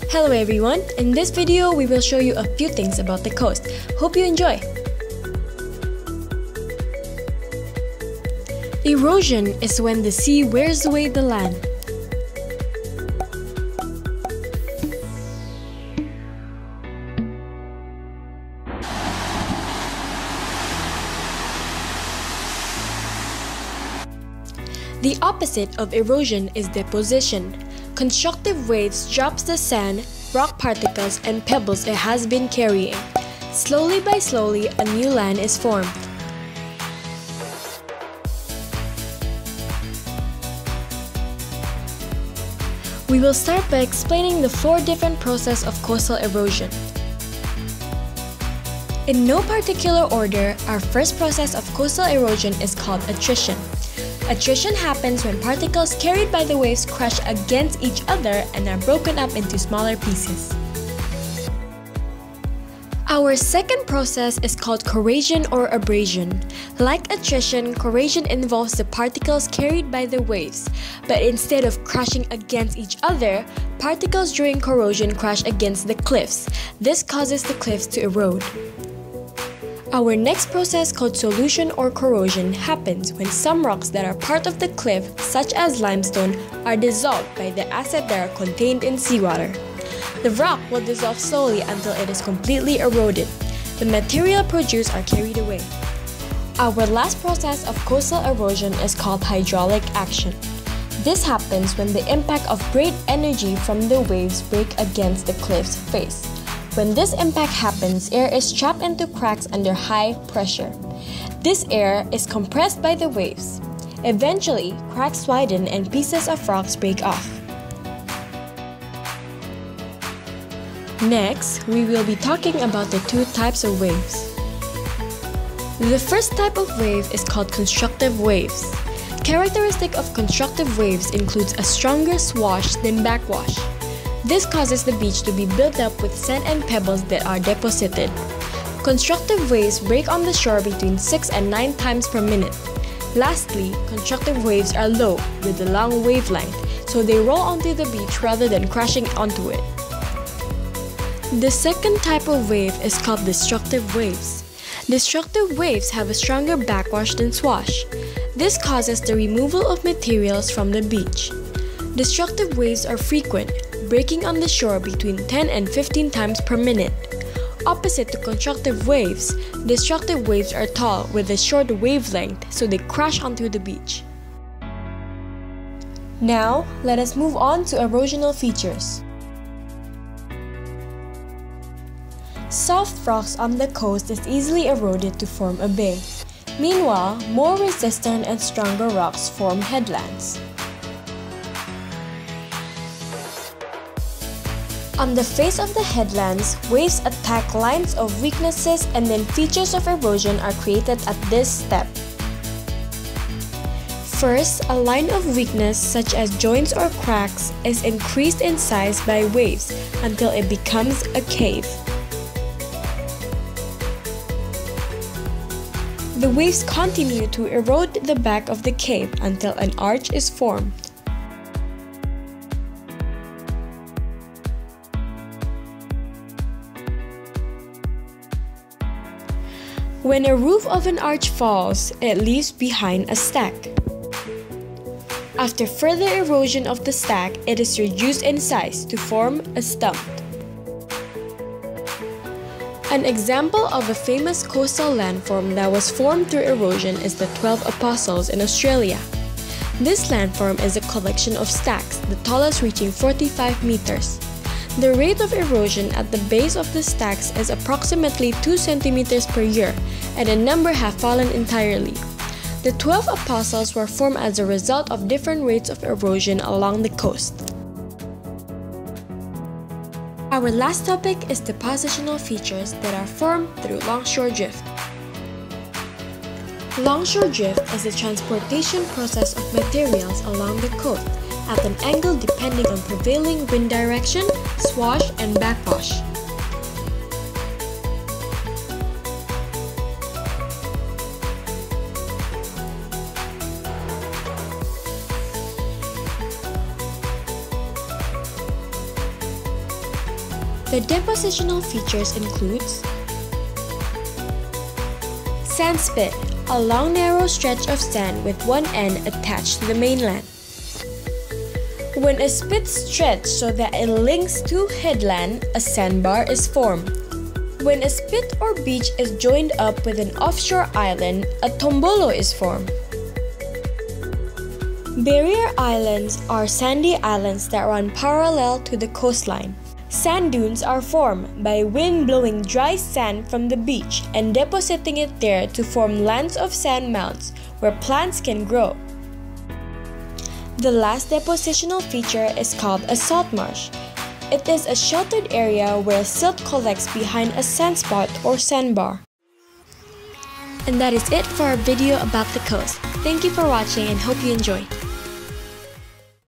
Hello everyone, in this video we will show you a few things about the coast. Hope you enjoy! Erosion is when the sea wears away the land. The opposite of erosion is deposition. Constructive waves drops the sand, rock particles, and pebbles it has been carrying. Slowly by slowly, a new land is formed. We will start by explaining the 4 different processes of coastal erosion. In no particular order, our first process of coastal erosion is called attrition. Attrition happens when particles carried by the waves crash against each other and are broken up into smaller pieces. Our second process is called corrosion or abrasion. Like attrition, corrosion involves the particles carried by the waves, but instead of crashing against each other, particles during corrosion crash against the cliffs. This causes the cliffs to erode. Our next process, called solution or corrosion, happens when some rocks that are part of the cliff, such as limestone, are dissolved by the acid that are contained in seawater. The rock will dissolve slowly until it is completely eroded. The material produced are carried away. Our last process of coastal erosion is called hydraulic action. This happens when the impact of great energy from the waves break against the cliff's face. When this impact happens, air is trapped into cracks under high pressure. This air is compressed by the waves. Eventually, cracks widen and pieces of rocks break off. Next, we will be talking about the 2 types of waves. The first type of wave is called constructive waves. Characteristic of constructive waves includes a stronger swash than backwash. This causes the beach to be built up with sand and pebbles that are deposited. Constructive waves break on the shore between 6 and 9 times per minute. Lastly, constructive waves are low with a long wavelength, so they roll onto the beach rather than crashing onto it. The second type of wave is called destructive waves. Destructive waves have a stronger backwash than swash. This causes the removal of materials from the beach. Destructive waves are frequent, breaking on the shore between 10 and 15 times per minute. Opposite to constructive waves, destructive waves are tall with a short wavelength, so they crash onto the beach. Now, let us move on to erosional features. Soft rocks on the coast is easily eroded to form a bay. Meanwhile, more resistant and stronger rocks form headlands. On the face of the headlands, waves attack lines of weaknesses and then features of erosion are created at this step. First, a line of weakness such as joints or cracks is increased in size by waves until it becomes a cave. The waves continue to erode the back of the cave until an arch is formed. When a roof of an arch falls, it leaves behind a stack. After further erosion of the stack, it is reduced in size to form a stump. An example of a famous coastal landform that was formed through erosion is the 12 Apostles in Australia. This landform is a collection of stacks, the tallest reaching 45 meters. The rate of erosion at the base of the stacks is approximately 2 centimeters per year, and a number have fallen entirely. The 12 Apostles were formed as a result of different rates of erosion along the coast. Our last topic is depositional features that are formed through longshore drift. Longshore drift is the transportation process of materials along the coast at an angle depending on prevailing wind direction, swash, and backwash. The depositional features includes sand spit, a long narrow stretch of sand with one end attached to the mainland. When a spit stretches so that it links to headland, a sandbar is formed. When a spit or beach is joined up with an offshore island, a tombolo is formed. Barrier islands are sandy islands that run parallel to the coastline. Sand dunes are formed by wind blowing dry sand from the beach and depositing it there to form lands of sand mounds where plants can grow. The last depositional feature is called a salt marsh. It is a sheltered area where silt collects behind a sand spot or sandbar. And that is it for our video about the coast. Thank you for watching and hope you enjoyed.